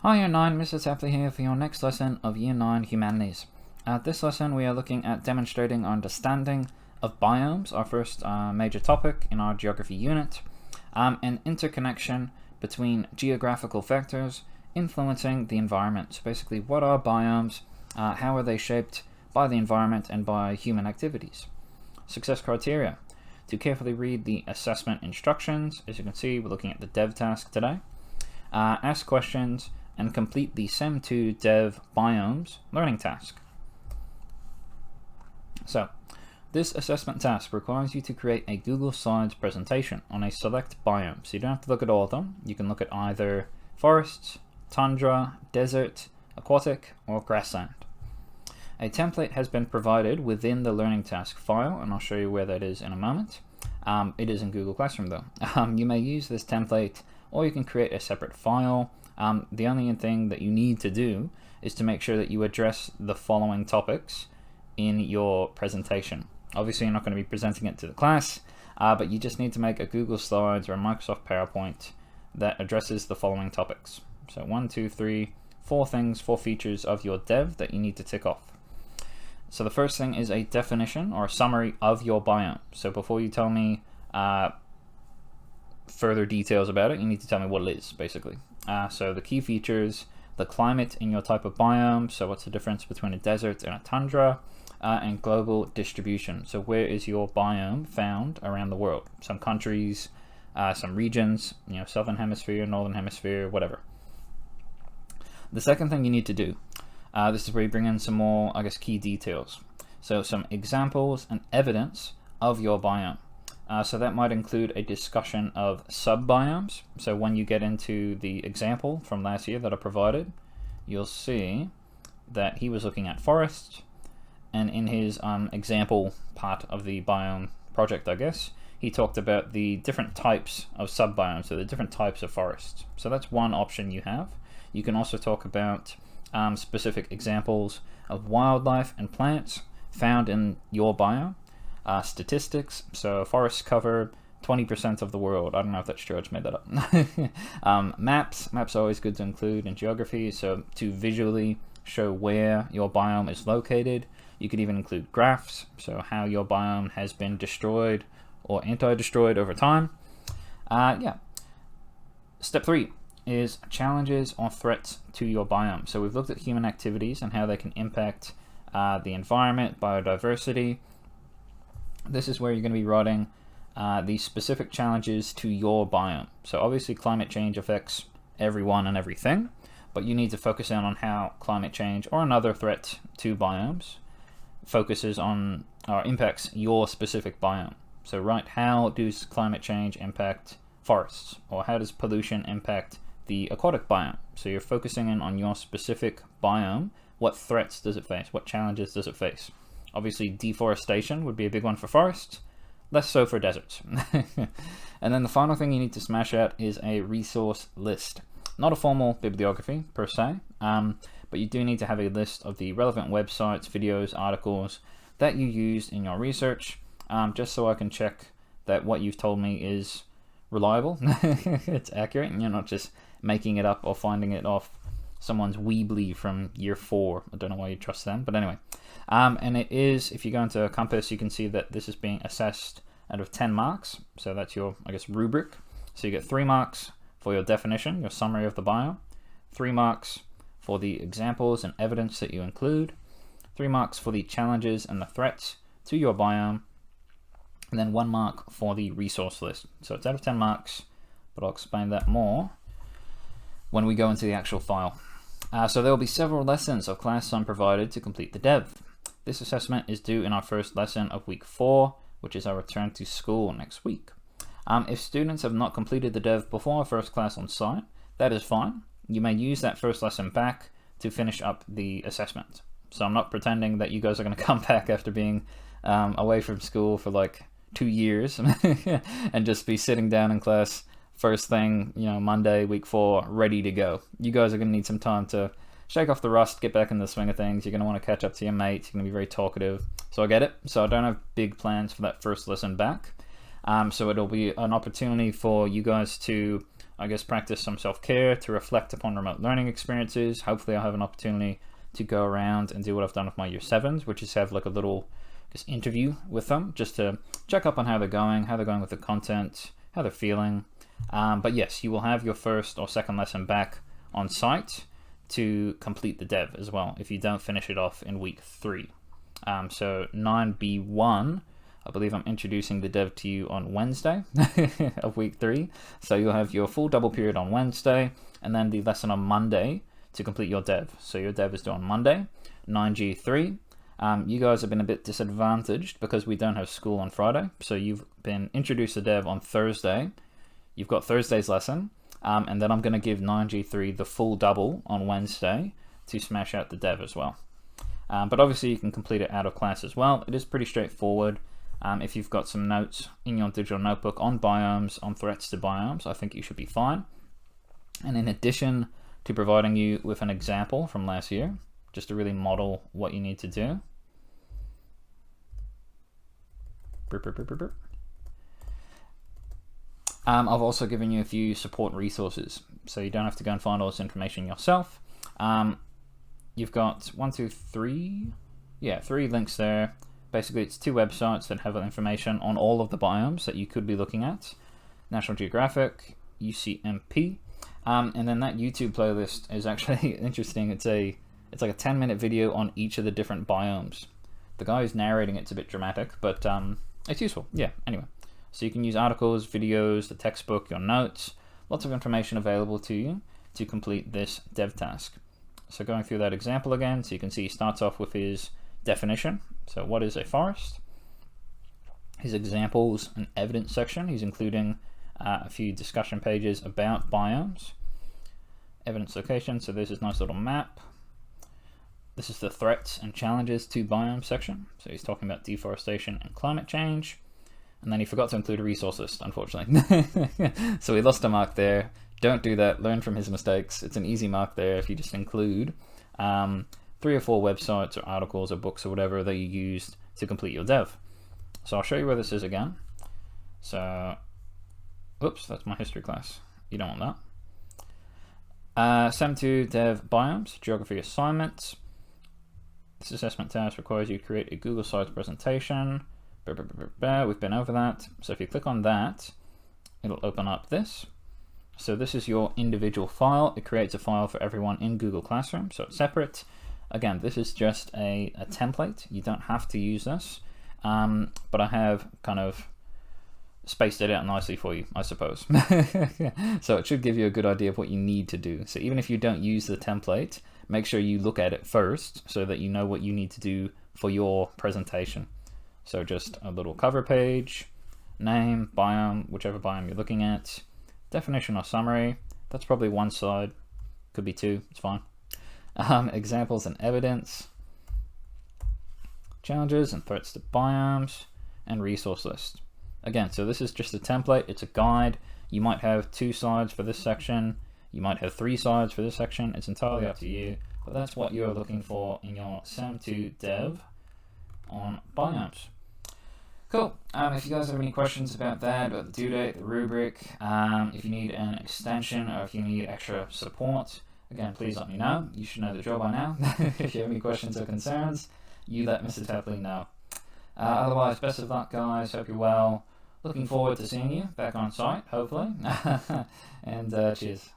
Hi Year 9, Mr. Tapley here for your next lesson of Year 9 Humanities. This lesson we are looking at demonstrating our understanding of biomes, our first major topic in our geography unit, and interconnection between geographical factors influencing the environment. So basically, what are biomes, how are they shaped by the environment and by human activities? Success criteria. To carefully read the assessment instructions, as you can see, we're looking at the dev task today. Ask questions and complete the Sem2 Dev Biomes learning task. So, this assessment task requires you to create a Google Slides presentation on a select biome. So you don't have to look at all of them. You can look at either forests, tundra, desert, aquatic, or grassland. A template has been provided within the learning task file, and I'll show you where that is in a moment. It is in Google Classroom though. You may use this template, or you can create a separate file. The only thing that you need to do is to make sure that you address the following topics in your presentation. Obviously, you're not going to be presenting it to the class, but you just need to make a Google Slides or a Microsoft PowerPoint that addresses the following topics. So 1, 2, 3, 4 things, 4 features of your dev that you need to tick off. So the first thing is a definition or a summary of your biome. So before you tell me further details about it, you need to tell me what it is, basically. So the key features, the climate in your type of biome, so what's the difference between a desert and a tundra, and global distribution. So where is your biome found around the world? Some countries, some regions, southern hemisphere, northern hemisphere, whatever. The second thing you need to do, this is where you bring in some more, key details. So some examples and evidence of your biome. So that might include a discussion of sub-biomes. So when you get into the example from last year that I provided, you'll see that he was looking at forests, and in his example part of the biome project, he talked about the different types of sub-biomes, so the different types of forests. So that's one option you have. You can also talk about specific examples of wildlife and plants found in your biome. Statistics, so forests cover 20% of the world. I don't know if that's true, I just made that up. Maps are always good to include in geography, so to visually show where your biome is located. You could even include graphs, so how your biome has been destroyed or anti-destroyed over time. Step 3 is challenges or threats to your biome. So we've looked at human activities and how they can impact the environment, biodiversity. This is where you're going to be writing the specific challenges to your biome. So obviously climate change affects everyone and everything, but you need to focus in on how climate change or another threat to biomes focuses on or impacts your specific biome. So write, how does climate change impact forests, or how does pollution impact the aquatic biome? So you're focusing in on your specific biome. What threats does it face? What challenges does it face? Obviously, deforestation would be a big one for forests, less so for deserts. And then the final thing you need to smash out is a resource list. Not a formal bibliography per se, but you do need to have a list of the relevant websites, videos, articles that you used in your research, just so I can check that what you've told me is reliable, it's accurate, and you're not just making it up or finding it off someone's Weebly from year 4. I don't know why you trust them, but anyway. And it is, if you go into Compass, you can see that this is being assessed out of 10 marks. So that's your, rubric. So you get 3 marks for your definition, your summary of the biome, 3 marks for the examples and evidence that you include, 3 marks for the challenges and the threats to your biome, and then 1 mark for the resource list. So it's out of 10 marks, but I'll explain that more when we go into the actual file. So there will be several lessons of class sum provided to complete the dev. This assessment is due in our first lesson of week 4, which is our return to school next week. If students have not completed the dev before our first class on site, that is fine. You may use that first lesson back to finish up the assessment. So I'm not pretending that you guys are going to come back after being away from school for like 2 years and just be sitting down in class first thing, Monday, week 4, ready to go. You guys are going to need some time to shake off the rust, get back in the swing of things. You're going to want to catch up to your mates. You're going to be very talkative. So I get it. So I don't have big plans for that first lesson back. So it'll be an opportunity for you guys to I guess, practice some self-care, to reflect upon remote learning experiences. Hopefully I'll have an opportunity to go around and do what I've done with my year 7s, which is have like a little interview with them, just to check up on how they're going with the content, how they're feeling. But yes, you will have your first or second lesson back on site to complete the dev as well, if you don't finish it off in week 3. So 9B1, I believe I'm introducing the dev to you on Wednesday of week 3. So you'll have your full double period on Wednesday, and then the lesson on Monday to complete your dev. So your dev is due on Monday, 9G3. You guys have been a bit disadvantaged because we don't have school on Friday. So you've been introduced to dev on Thursday. You've got Thursday's lesson, and then I'm going to give 9G3 the full double on Wednesday to smash out the dev as well. But obviously you can complete it out of class as well. It is pretty straightforward. If you've got some notes in your digital notebook on biomes, on threats to biomes, I think you should be fine. And in addition to providing you with an example from last year, just to really model what you need to do. I've also given you a few support resources, so you don't have to go and find all this information yourself. You've got 3 links there. Basically, it's 2 websites that have information on all of the biomes that you could be looking at. National Geographic, UCMP, and then that YouTube playlist is actually interesting. It's like a 10-minute video on each of the different biomes. The guy who's narrating it's a bit dramatic, but it's useful. Yeah, anyway. So you can use articles, videos, the textbook, your notes, lots of information available to you to complete this dev task. So going through that example again, so you can see he starts off with his definition. So what is a forest? His examples and evidence section. He's including a few discussion pages about biomes. Evidence location, so there's this nice little map. This is the threats and challenges to biomes section. So he's talking about deforestation and climate change. And then he forgot to include a resource list, unfortunately. So he lost a mark there. Don't do that. Learn from his mistakes. It's an easy mark there if you just include 3 or 4 websites or articles or books or whatever that you used to complete your dev. So I'll show you where this is again. So, oops, that's my history class. You don't want that. 7.2 Dev Biomes, Geography Assignments. This assessment task requires you to create a Google Slides presentation. We've been over that. So if you click on that, it'll open up this. So this is your individual file. It creates a file for everyone in Google Classroom, so it's separate. Again, this is just a template. You don't have to use this, but I have kind of spaced it out nicely for you, I suppose. So it should give you a good idea of what you need to do. So even if you don't use the template, make sure you look at it first so that you know what you need to do for your presentation. So just a little cover page, name, biome, whichever biome you're looking at, definition or summary. That's probably 1 slide, could be 2, it's fine. Examples and evidence, challenges and threats to biomes, and resource list. Again, so this is just a template, it's a guide. You might have 2 slides for this section, you might have 3 slides for this section, it's entirely up to you, but that's what you're looking for in your SEM2 Dev on biomes. Cool. If you guys have any questions about that, about the due date, the rubric, if you need an extension or if you need extra support, again, please let me know. You should know the drill by now. If you have any questions or concerns, you let Mr. Tapley know. Otherwise, best of luck, guys. Hope you're well. Looking forward to seeing you back on site, hopefully. And cheers.